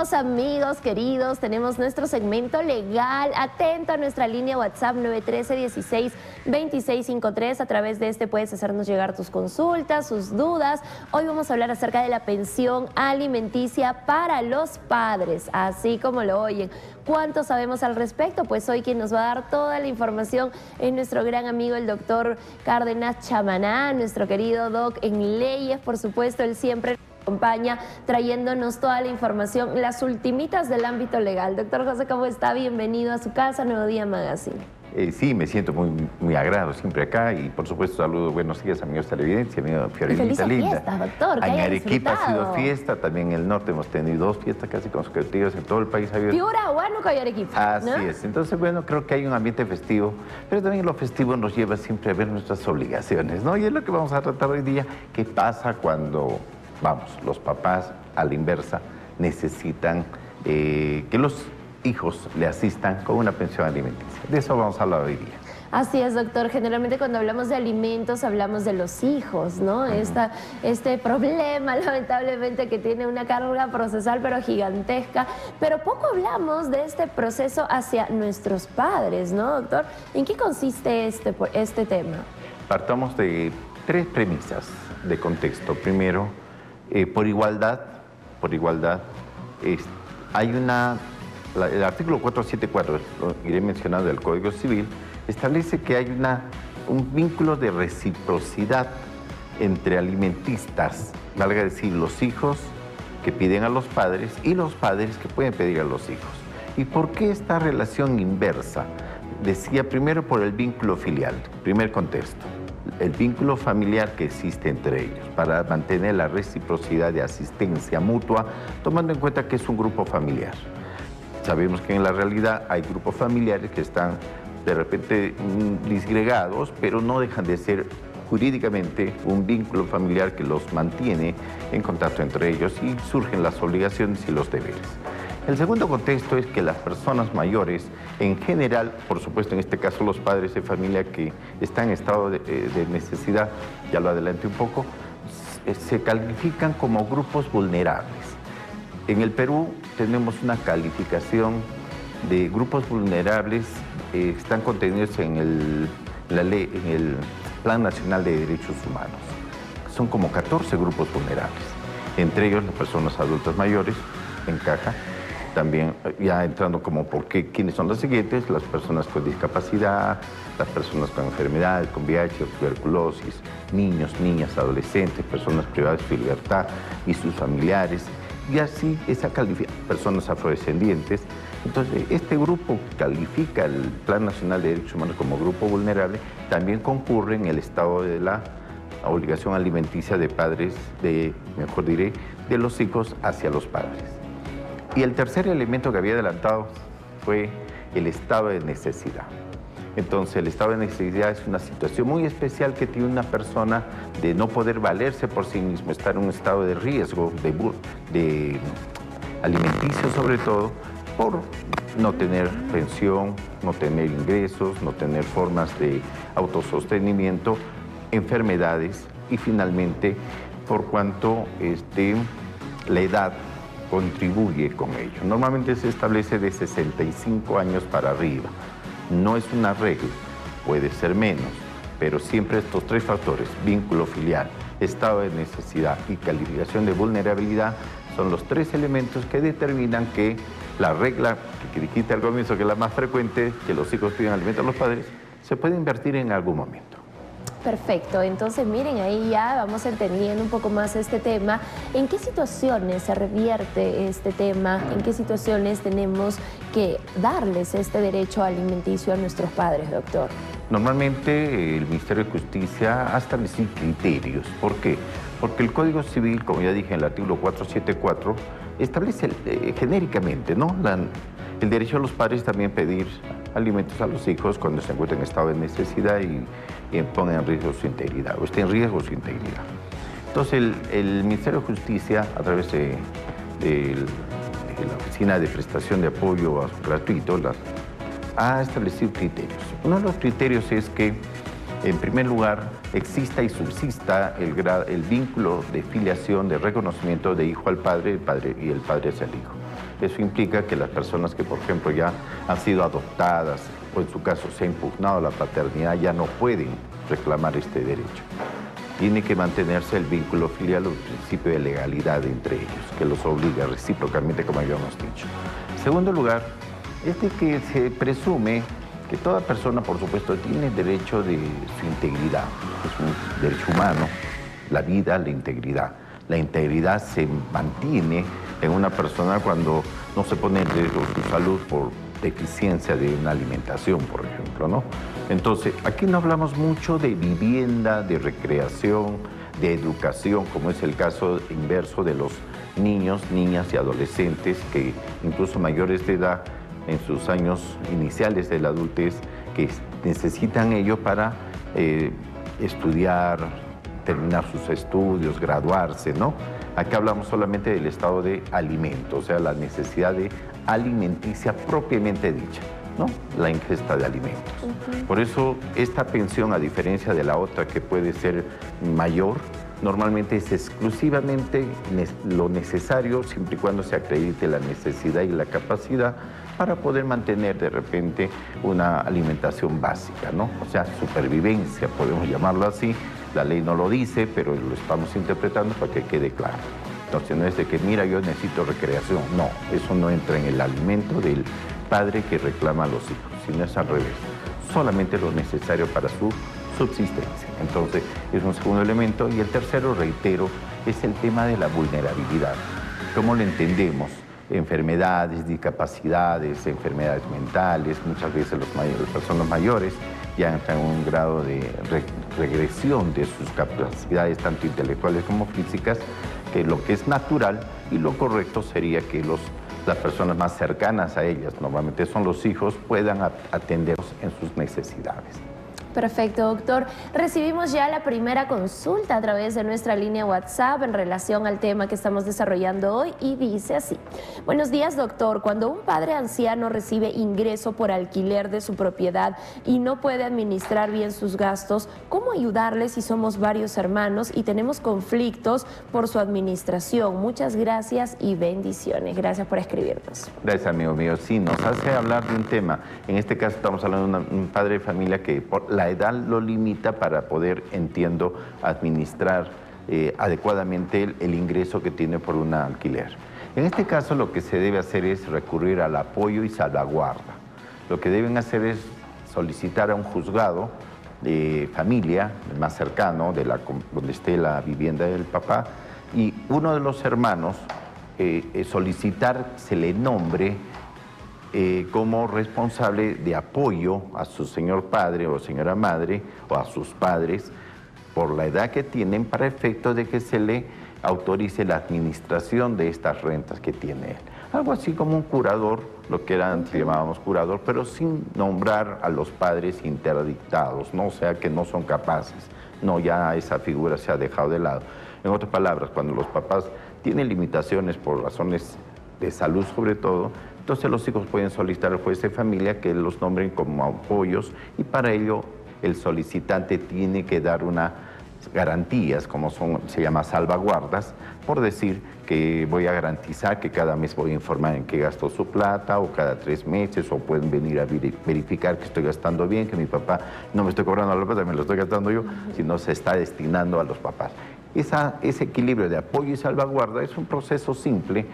Seguimos, amigos queridos, tenemos nuestro segmento legal. Atento a nuestra línea WhatsApp 913-16-2653. A través de este puedes hacernos llegar tus consultas, sus dudas. Hoy vamos a hablar acerca de la pensión alimenticia para los padres, así como lo oyen. ¿Cuánto sabemos al respecto? Pues hoy quien nos va a dar toda la información es nuestro gran amigo, el doctor Cárdenas Chamaná, nuestro querido doc en leyes, por supuesto. Él siempre acompaña trayéndonos toda la información, las ultimitas del ámbito legal. Doctor José, ¿cómo está? Bienvenido a su casa, Nuevo Día Magazine. Sí, me siento muy agrado siempre acá y por supuesto saludos, buenos días amigos televidentes, amigo Fiorenita linda. Fiestas, doctor, que en haya Arequipa disfrutado. ha sido fiesta, también en el norte hemos tenido 2 fiestas casi consecutivas, en todo el país ha habido. Piura, Huánuco y Arequipa, Así ¿no? es, entonces bueno, creo que hay un ambiente festivo, pero también lo festivo nos lleva siempre a ver nuestras obligaciones, ¿no? Y es lo que vamos a tratar hoy día, qué pasa cuando, vamos, los papás a la inversa necesitan que los hijos le asistan con una pensión alimenticia. De eso vamos a hablar hoy día. Así es, doctor. Generalmente cuando hablamos de alimentos hablamos de los hijos, ¿no? Este problema, lamentablemente, que tiene una carga procesal pero gigantesca. Pero poco hablamos de este proceso hacia nuestros padres, ¿no, doctor? ¿En qué consiste este tema? Partamos de 3 premisas de contexto. Primero, por igualdad, hay el artículo 474, lo iré mencionando del Código Civil, establece que hay un vínculo de reciprocidad entre alimentistas, valga decir, los hijos que piden a los padres y los padres que pueden pedir a los hijos. ¿Y por qué esta relación inversa? Decía primero por el vínculo filial, primer contexto, el vínculo familiar que existe entre ellos para mantener la reciprocidad de asistencia mutua, tomando en cuenta que es un grupo familiar. Sabemos que en la realidad hay grupos familiares que están de repente disgregados, pero no dejan de ser jurídicamente un vínculo familiar que los mantiene en contacto entre ellos y surgen las obligaciones y los deberes. El segundo contexto es que las personas mayores, en general, por supuesto en este caso los padres de familia que están en estado de necesidad, ya lo adelanté un poco, se califican como grupos vulnerables. En el Perú tenemos una calificación de grupos vulnerables, están contenidos en la ley, en el Plan Nacional de Derechos Humanos. Son como 14 grupos vulnerables, entre ellos las personas adultas mayores, encaja. También ya entrando como quiénes son los siguientes: las personas con discapacidad, las personas con enfermedades, con VIH, tuberculosis, niños, niñas, adolescentes, personas privadas de su libertad y sus familiares. Y así personas afrodescendientes. Entonces, este grupo califica el Plan Nacional de Derechos Humanos como grupo vulnerable, también concurre en el estado de la obligación alimenticia de padres, de los hijos hacia los padres. Y el tercer elemento que había adelantado fue el estado de necesidad. Entonces, el estado de necesidad es una situación muy especial que tiene una persona de no poder valerse por sí mismo, estar en un estado de riesgo, de alimenticio sobre todo, por no tener pensión, no tener ingresos, no tener formas de autosostenimiento, enfermedades y finalmente por cuanto la edad contribuye con ello. Normalmente se establece de 65 años para arriba. No es una regla, puede ser menos, pero siempre estos 3 factores, vínculo filial, estado de necesidad y calificación de vulnerabilidad, son los 3 elementos que determinan que la regla que dijiste al comienzo, que es la más frecuente, que los hijos piden alimento a los padres, se puede invertir en algún momento. Perfecto, entonces miren, ahí ya vamos entendiendo un poco más este tema. ¿En qué situaciones se revierte este tema? ¿En qué situaciones tenemos que darles este derecho alimenticio a nuestros padres, doctor? Normalmente el Ministerio de Justicia ha establecido criterios. ¿Por qué? Porque el Código Civil, como ya dije en el artículo 474, establece genéricamente, ¿no?, el derecho a los padres también pedir alimentos a los hijos cuando se encuentran en estado de necesidad y pongan en riesgo su integridad, o esté en riesgo su integridad. Entonces, el Ministerio de Justicia, a través de la Oficina de Prestación de Apoyo Gratuito, ha establecido criterios. Uno de los criterios es que, en primer lugar, exista y subsista el vínculo de filiación, de reconocimiento de hijo al padre, y el padre hacia el hijo. Eso implica que las personas que, por ejemplo, ya han sido adoptadas o en su caso se ha impugnado la paternidad, ya no pueden reclamar este derecho. Tiene que mantenerse el vínculo filial o el principio de legalidad entre ellos, que los obliga recíprocamente, como habíamos dicho. En segundo lugar, es de que se presume que toda persona, por supuesto, tiene derecho de su integridad. Es un derecho humano, la vida, la integridad. La integridad se mantiene en una persona cuando no se pone en riesgo su salud por deficiencia de una alimentación, por ejemplo, ¿no? Entonces, aquí no hablamos mucho de vivienda, de recreación, de educación, como es el caso inverso de los niños, niñas y adolescentes que incluso mayores de edad en sus años iniciales de la adultez que necesitan ello para estudiar, terminar sus estudios, graduarse, ¿no? Aquí hablamos solamente del estado de alimento, o sea, la necesidad de alimenticia propiamente dicha, ¿no? La ingesta de alimentos. Por eso, esta pensión, a diferencia de la otra que puede ser mayor, normalmente es exclusivamente lo necesario, siempre y cuando se acredite la necesidad y la capacidad para poder mantener de repente una alimentación básica, ¿no? O sea, supervivencia, podemos llamarlo así. La ley no lo dice, pero lo estamos interpretando para que quede claro. Entonces no es de que, mira, yo necesito recreación. No, eso no entra en el alimento del padre que reclama a los hijos, sino es al revés. Solamente lo necesario para su subsistencia. Entonces, es un segundo elemento. Y el tercero, reitero, es el tema de la vulnerabilidad. ¿Cómo lo entendemos? Enfermedades, discapacidades, enfermedades mentales, muchas veces las personas mayores ya entran en un grado de regresión de sus capacidades, tanto intelectuales como físicas, que lo que es natural y lo correcto sería que las personas más cercanas a ellas, normalmente son los hijos, puedan atenderlos en sus necesidades. Perfecto, doctor. Recibimos ya la primera consulta a través de nuestra línea WhatsApp en relación al tema que estamos desarrollando hoy y dice así. Buenos días, doctor. Cuando un padre anciano recibe ingreso por alquiler de su propiedad y no puede administrar bien sus gastos, ¿cómo ayudarle si somos varios hermanos y tenemos conflictos por su administración? Muchas gracias y bendiciones. Gracias por escribirnos. Gracias, amigo mío. Sí, nos hace hablar de un tema. En este caso estamos hablando de un padre de familia que por la edad lo limita para poder, entiendo, administrar adecuadamente el ingreso que tiene por un alquiler. En este caso lo que se debe hacer es recurrir al apoyo y salvaguarda. Lo que deben hacer es solicitar a un juzgado de familia, el más cercano, donde esté la vivienda del papá, y uno de los hermanos solicitar se le nombre como responsable de apoyo a su señor padre o señora madre o a sus padres por la edad que tienen para efecto de que se le autorice la administración de estas rentas que tiene él. Algo así como un curador, lo que antes llamábamos curador, pero sin nombrar a los padres interdictados, ¿no? O sea, que no son capaces. No, ya esa figura se ha dejado de lado. En otras palabras, cuando los papás tienen limitaciones por razones de salud sobre todo, entonces los hijos pueden solicitar al juez de familia que los nombren como apoyos y para ello el solicitante tiene que dar unas garantías, como se llama salvaguardas, por decir que voy a garantizar que cada mes voy a informar en qué gastó su plata o cada 3 meses o pueden venir a verificar que estoy gastando bien, que mi papá no me estoy cobrando la plata, me lo estoy gastando yo, sino se está destinando a los papás. Ese equilibrio de apoyo y salvaguarda es un proceso simple,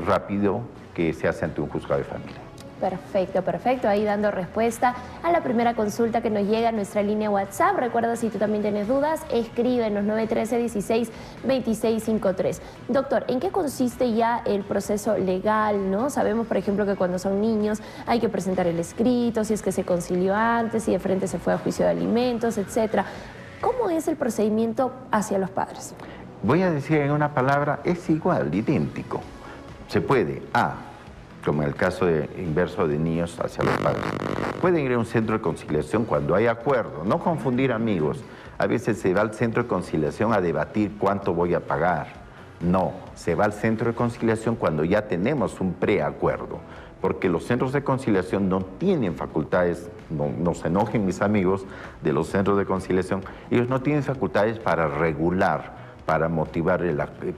rápido, que se hace ante un juzgado de familia. Perfecto, perfecto. Ahí dando respuesta a la primera consulta que nos llega a nuestra línea WhatsApp. Recuerda, si tú también tienes dudas, escríbenos 913-16-2653. Doctor, ¿en qué consiste ya el proceso legal, no? Sabemos, por ejemplo, que cuando son niños hay que presentar el escrito, si es que se concilió antes, si de frente se fue a juicio de alimentos, etcétera. ¿Cómo es el procedimiento hacia los padres? Voy a decir en una palabra, es igual, idéntico. Se puede, como en el caso inverso de niños hacia los padres, pueden ir a un centro de conciliación cuando hay acuerdo, no confundir amigos. A veces se va al centro de conciliación a debatir cuánto voy a pagar. No, se va al centro de conciliación cuando ya tenemos un preacuerdo, porque los centros de conciliación no tienen facultades, no se enojen mis amigos de los centros de conciliación, ellos no tienen facultades para regular para motivar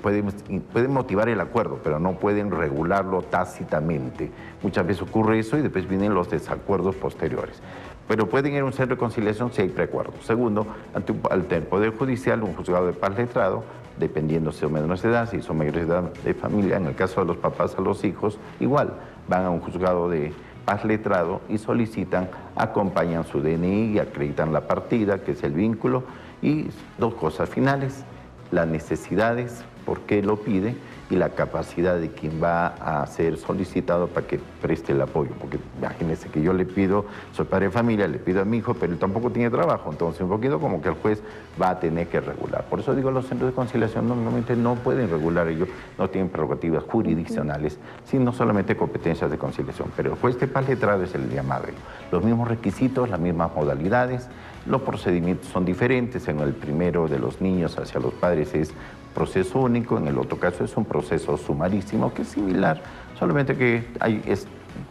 pueden motivar el acuerdo, pero no pueden regularlo tácitamente. Muchas veces ocurre eso y después vienen los desacuerdos posteriores. Pero pueden ir a un centro de conciliación si hay preacuerdo. Segundo, ante el Poder Judicial, un juzgado de paz letrado, dependiendo si son menores de edad, si son mayores de edad de familia, en el caso de los papás a los hijos, igual, van a un juzgado de paz letrado y solicitan, acompañan su DNI y acreditan la partida, que es el vínculo, y dos cosas finales: las necesidades, por qué lo pide, y la capacidad de quien va a ser solicitado para que preste el apoyo. Porque imagínense que yo le pido, soy padre de familia, le pido a mi hijo, pero él tampoco tiene trabajo, entonces un poquito como que el juez va a tener que regular. Por eso digo, los centros de conciliación normalmente no pueden regular, ellos no tienen prerrogativas jurisdiccionales, sino solamente competencias de conciliación. Pero el juez de paz letrado es el llamado. Los mismos requisitos, las mismas modalidades, los procedimientos son diferentes. En el primero de los niños hacia los padres es proceso único, en el otro caso es un proceso sumarísimo, que es similar, solamente que hay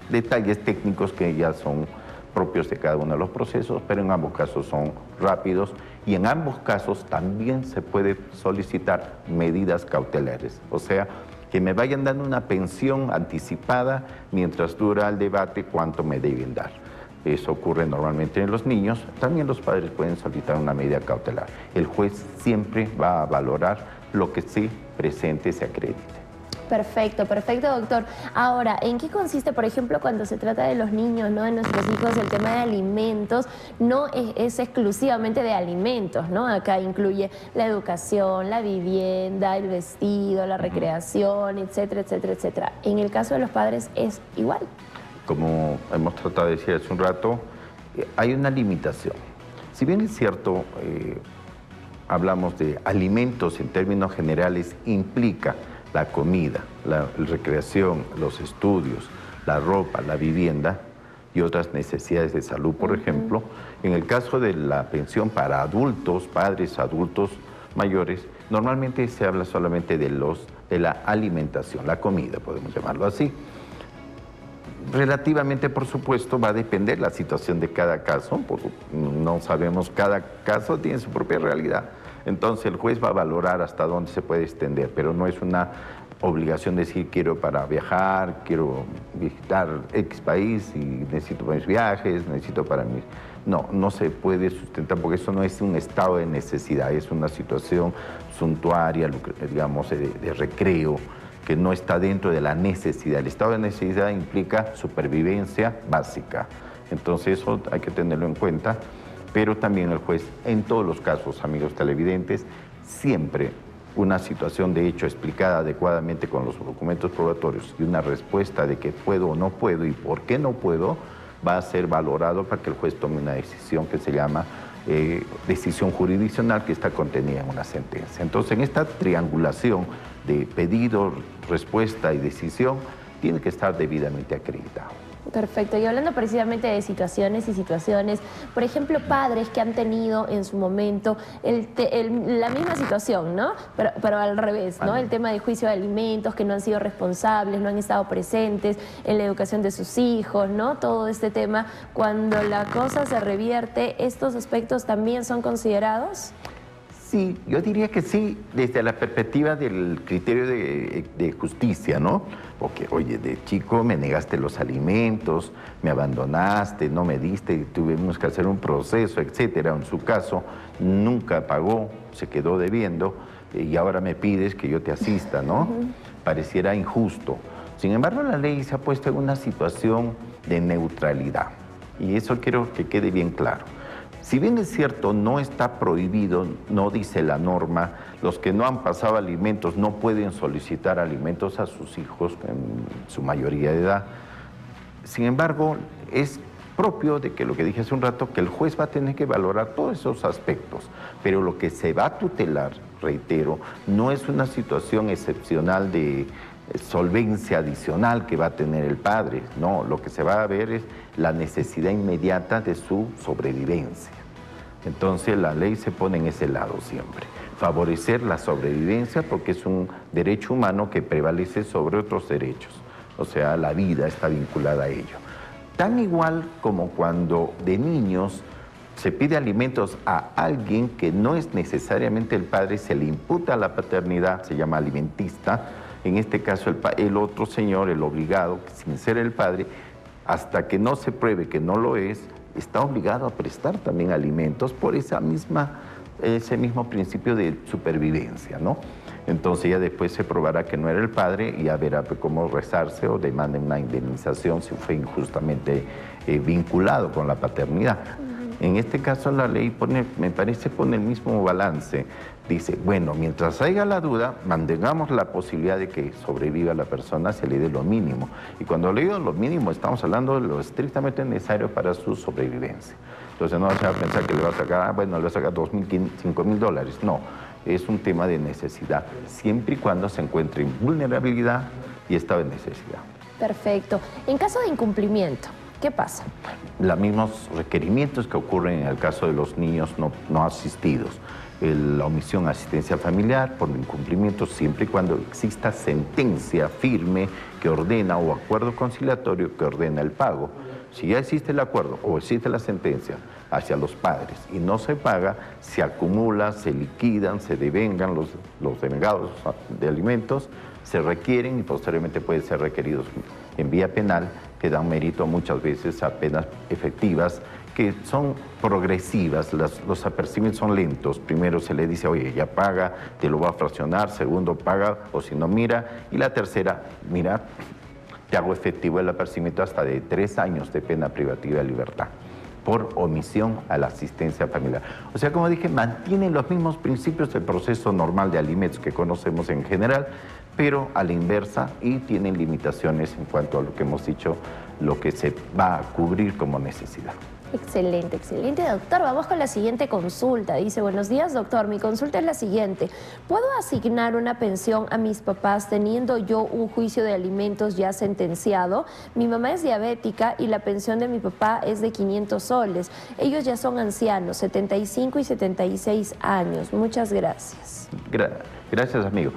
detalles técnicos que ya son propios de cada uno de los procesos, pero en ambos casos son rápidos y en ambos casos también se puede solicitar medidas cautelares, o sea, que me vayan dando una pensión anticipada mientras dura el debate cuánto me deben dar. Eso ocurre normalmente en los niños. También los padres pueden solicitar una medida cautelar. El juez siempre va a valorar lo que se presente, se acredite. Perfecto, perfecto, doctor. Ahora, ¿en qué consiste, por ejemplo, cuando se trata de los niños, ¿no?, de nuestros hijos, el tema de alimentos? No es exclusivamente de alimentos, ¿no? Acá incluye la educación, la vivienda, el vestido, la recreación, etcétera, etcétera, etcétera. En el caso de los padres es igual. Como hemos tratado de decir hace un rato, hay una limitación. Si bien es cierto, hablamos de alimentos en términos generales, implica la comida, la recreación, los estudios, la ropa, la vivienda y otras necesidades de salud, por ejemplo. En el caso de la pensión para adultos, padres adultos mayores, normalmente se habla solamente de la alimentación, la comida, podemos llamarlo así. Relativamente, por supuesto, va a depender la situación de cada caso, porque no sabemos, cada caso tiene su propia realidad. Entonces el juez va a valorar hasta dónde se puede extender, pero no es una obligación decir quiero para viajar, quiero visitar X país y necesito para mis viajes, necesito para mis... No, no se puede sustentar porque eso no es un estado de necesidad, es una situación suntuaria, digamos, de recreo, que no está dentro de la necesidad. El estado de necesidad implica supervivencia básica. Entonces eso hay que tenerlo en cuenta, pero también el juez, en todos los casos, amigos televidentes, siempre una situación de hecho explicada adecuadamente con los documentos probatorios y una respuesta de que puedo o no puedo y por qué no puedo, va a ser valorado para que el juez tome una decisión que se llama decisión jurisdiccional, que está contenida en una sentencia. Entonces, en esta triangulación de pedido, respuesta y decisión, tiene que estar debidamente acreditado. Perfecto. Y hablando precisamente de situaciones y situaciones, por ejemplo, padres que han tenido en su momento la misma situación, ¿no? Pero al revés, ¿no? El tema de juicio de alimentos, que no han sido responsables, no han estado presentes en la educación de sus hijos, ¿no? Todo este tema, cuando la cosa se revierte, ¿estos aspectos también son considerados? Sí, yo diría que sí, desde la perspectiva del criterio de justicia, ¿no? Porque, oye, de chico me negaste los alimentos, me abandonaste, no me diste, tuvimos que hacer un proceso, etcétera. En su caso, nunca pagó, se quedó debiendo y ahora me pides que yo te asista, ¿no? Pareciera injusto. Sin embargo, la ley se ha puesto en una situación de neutralidad y eso quiero que quede bien claro. Si bien es cierto, no está prohibido, no dice la norma, los que no han pasado alimentos no pueden solicitar alimentos a sus hijos en su mayoría de edad. Sin embargo, es propio de que lo que dije hace un rato, que el juez va a tener que valorar todos esos aspectos, pero lo que se va a tutelar, reitero, no es una situación excepcional de solvencia adicional que va a tener el padre, no, lo que se va a ver es la necesidad inmediata de su sobrevivencia. Entonces la ley se pone en ese lado siempre, favorecer la sobrevivencia porque es un derecho humano que prevalece sobre otros derechos, o sea, la vida está vinculada a ello. Tan igual como cuando de niños se pide alimentos a alguien que no es necesariamente el padre, se le imputa la paternidad, se llama alimentista. En este caso, el otro señor, el obligado, sin ser el padre, hasta que no se pruebe que no lo es, está obligado a prestar también alimentos por ese mismo principio de supervivencia, ¿no? Entonces ya después se probará que no era el padre y ya verá cómo rezarse o demande una indemnización si fue injustamente vinculado con la paternidad. En este caso la ley me parece pone el mismo balance. Dice, bueno, mientras haya la duda, mantengamos la posibilidad de que sobreviva la persona, se le dé lo mínimo. Y cuando le digo lo mínimo, estamos hablando de lo estrictamente necesario para su sobrevivencia. Entonces no se va a pensar que le va a sacar, bueno, le va a sacar $2.000, $5.000. No, es un tema de necesidad, siempre y cuando se encuentre en vulnerabilidad y estado de necesidad. Perfecto. En caso de incumplimiento, ¿qué pasa? Los mismos requerimientos que ocurren en el caso de los niños no asistidos. La omisión de asistencia familiar por incumplimiento siempre y cuando exista sentencia firme que ordena o acuerdo conciliatorio que ordena el pago. Si ya existe el acuerdo o existe la sentencia hacia los padres y no se paga, se acumula, se liquidan, se devengan los denegados de alimentos, se requieren y posteriormente pueden ser requeridos en vía penal, que dan mérito muchas veces a penas efectivas que son progresivas, los apercibimientos son lentos. Primero se le dice, oye, ya paga, te lo va a fraccionar, segundo paga, o si no, mira, y la tercera, mira, te hago efectivo el apercibimiento hasta de 3 años de pena privativa de libertad por omisión a la asistencia familiar. O sea, como dije, mantienen los mismos principios del proceso normal de alimentos que conocemos en general, pero a la inversa y tienen limitaciones en cuanto a lo que hemos dicho, lo que se va a cubrir como necesidad. Excelente, excelente, doctor. Vamos con la siguiente consulta. Dice, buenos días, doctor. Mi consulta es la siguiente. ¿Puedo asignar una pensión a mis papás teniendo yo un juicio de alimentos ya sentenciado? Mi mamá es diabética y la pensión de mi papá es de 500 soles. Ellos ya son ancianos, 75 y 76 años. Muchas gracias. Gracias, amigo.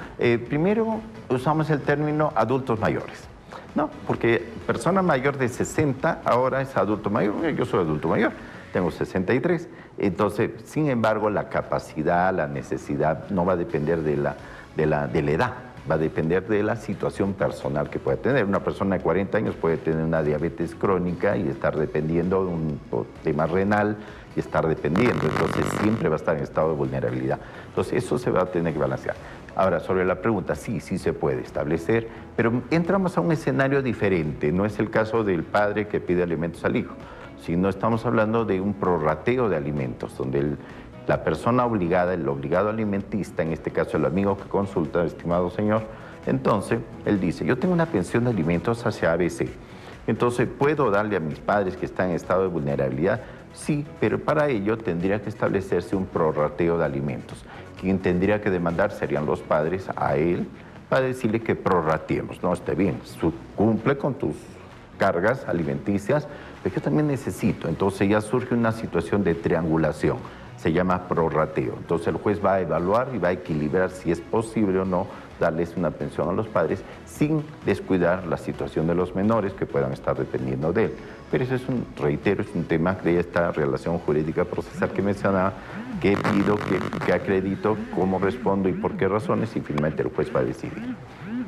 Primero, usamos el término adultos mayores. No, porque persona mayor de 60 ahora es adulto mayor. Yo soy adulto mayor, tengo 63. Entonces, sin embargo, la capacidad, la necesidad no va a depender de la edad, va a depender de la situación personal que pueda tener. Una persona de 40 años puede tener una diabetes crónica y estar dependiendo de un tema renal y estar dependiendo. Entonces, siempre va a estar en estado de vulnerabilidad. Entonces, eso se va a tener que balancear. Ahora, sobre la pregunta, sí se puede establecer, pero entramos a un escenario diferente. No es el caso del padre que pide alimentos al hijo, sino estamos hablando de un prorrateo de alimentos, donde la persona obligada, el obligado alimentista, en este caso el amigo que consulta, estimado señor, entonces él dice, yo tengo una pensión de alimentos hacia ABC, entonces ¿puedo darle a mis padres que están en estado de vulnerabilidad? Sí, pero para ello tendría que establecerse un prorrateo de alimentos. Quien tendría que demandar serían los padres a él para decirle que prorrateemos. No, está bien, cumple con tus cargas alimenticias, pero yo también necesito. Entonces ya surge una situación de triangulación, se llama prorrateo. Entonces el juez va a evaluar y va a equilibrar si es posible o no darles una pensión a los padres sin descuidar la situación de los menores que puedan estar dependiendo de él. Pero eso es reitero, es un tema de esta relación jurídica procesal que mencionaba, que pido, que acredito, cómo respondo y por qué razones, y finalmente el juez va a decidir.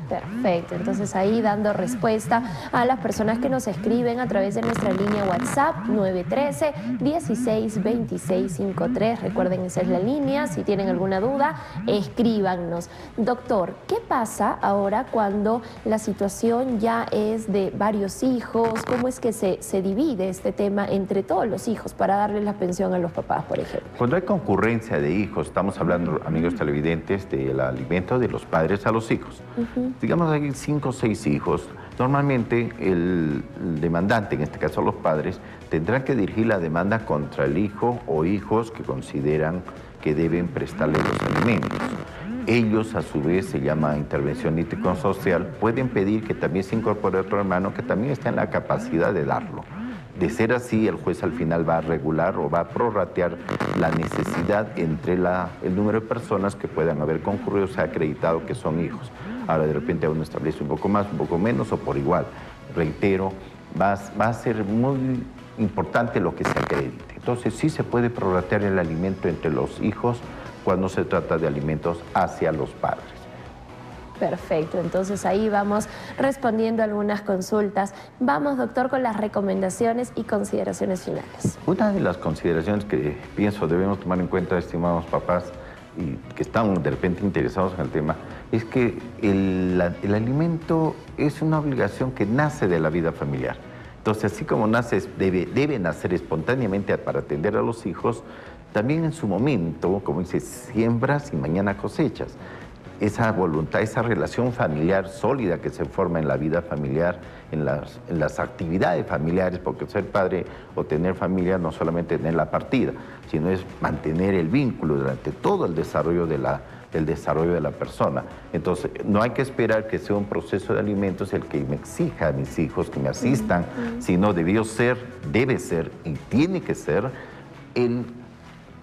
Perfecto, entonces ahí dando respuesta a las personas que nos escriben a través de nuestra línea WhatsApp 913-162653. Recuerden, esa es la línea. Si tienen alguna duda, escríbanos. Doctor, ¿qué pasa ahora cuando la situación ya es de varios hijos? ¿Cómo es que se divide este tema entre todos los hijos para darles la pensión a los papás, por ejemplo? Cuando hay concurrencia de hijos, estamos hablando, amigos televidentes, del alimento de los padres a los hijos. Digamos, hay 5 o 6 hijos. Normalmente el demandante, en este caso los padres, tendrán que dirigir la demanda contra el hijo o hijos que consideran que deben prestarle los alimentos. Ellos, a su vez, se llama intervención social, pueden pedir que también se incorpore otro hermano que también está en la capacidad de darlo. De ser así, el juez al final va a regular o va a prorratear la necesidad entre el número de personas que puedan haber concurrido, se ha acreditado que son hijos. Ahora de repente uno establece un poco más, un poco menos o por igual. Reitero, va a ser muy importante lo que se acredite. Entonces sí se puede prorratear el alimento entre los hijos cuando se trata de alimentos hacia los padres. Perfecto, entonces ahí vamos respondiendo algunas consultas. Vamos, doctor, con las recomendaciones y consideraciones finales. Una de las consideraciones que pienso debemos tomar en cuenta, estimados papás, y que están de repente interesados en el tema, es que el alimento es una obligación que nace de la vida familiar. Entonces, así como nace, debe nacer espontáneamente para atender a los hijos, también en su momento, como dice, siembras y mañana cosechas. Esa voluntad, esa relación familiar sólida que se forma en la vida familiar, en las actividades familiares, porque ser padre o tener familia no solamente tener la partida, sino es mantener el vínculo durante todo el desarrollo de la persona. Entonces, no hay que esperar que sea un proceso de alimentos el que me exija a mis hijos que me asistan, sino debe ser y tiene que ser el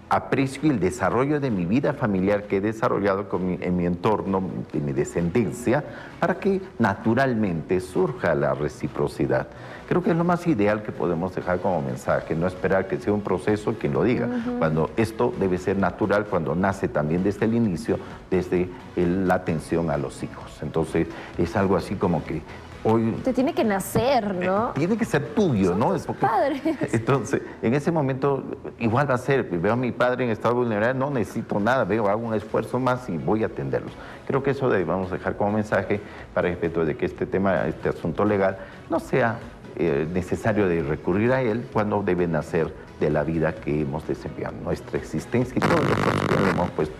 aprecio y el desarrollo de mi vida familiar que he desarrollado en mi entorno, en mi descendencia, para que naturalmente surja la reciprocidad. Creo que es lo más ideal que podemos dejar como mensaje, no esperar que sea un proceso quien lo diga, cuando esto debe ser natural, cuando nace también desde el inicio, desde la atención a los hijos. Entonces, es algo así como que hoy... Te tiene que nacer, ¿no? Tiene que ser tuyo, Son ¿no? tus padres. Entonces, en ese momento, igual va a ser, veo a mi padre en estado vulnerable, no necesito nada, hago un esfuerzo más y voy a atenderlos. Creo que eso debemos dejar como mensaje para efecto de que este asunto legal no sea necesario de recurrir a él cuando debe nacer de la vida que hemos desempeñado, nuestra existencia y todo lo que tenemos puesto.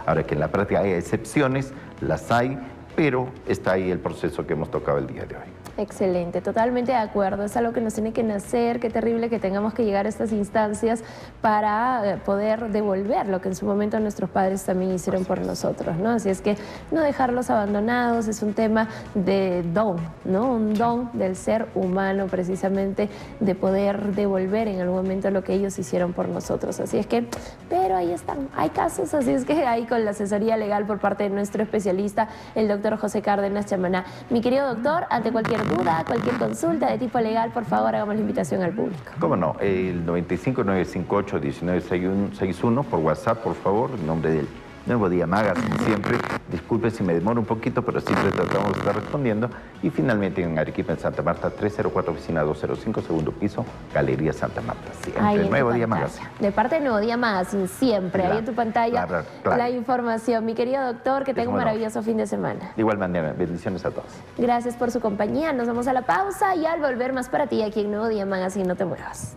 Ahora que en la práctica hay excepciones, las hay, pero está ahí el proceso que hemos tocado el día de hoy. Excelente, totalmente de acuerdo. Es algo que nos tiene que nacer. Qué terrible que tengamos que llegar a estas instancias para poder devolver lo que en su momento nuestros padres también hicieron por nosotros, ¿no? Así es que no dejarlos abandonados es un tema de don, ¿no? Un don del ser humano precisamente de poder devolver en algún momento lo que ellos hicieron por nosotros. Así es que, pero ahí están, hay casos, así es que ahí con la asesoría legal por parte de nuestro especialista, el doctor José Cárdenas Chamaná. Mi querido doctor, ante cualquier duda, cualquier consulta de tipo legal, por favor, hagamos la invitación al público. ¿Cómo no? El 95-958-1961 por WhatsApp, por favor, en nombre del Nuevo Día Magazine, siempre. Disculpe si me demoro un poquito, pero siempre tratamos de estar respondiendo. Y finalmente en Arequipa, en Santa Marta, 304, oficina 205, segundo piso, Galería Santa Marta. Siempre, el Nuevo Día Magazine. De parte del Nuevo Día Magazine, siempre. Ahí en tu pantalla, la información. Mi querido doctor, que tenga un maravilloso fin de semana. De igual manera, bendiciones a todos. Gracias por su compañía. Nos vamos a la pausa y al volver más para ti aquí en Nuevo Día Magazine. No te muevas.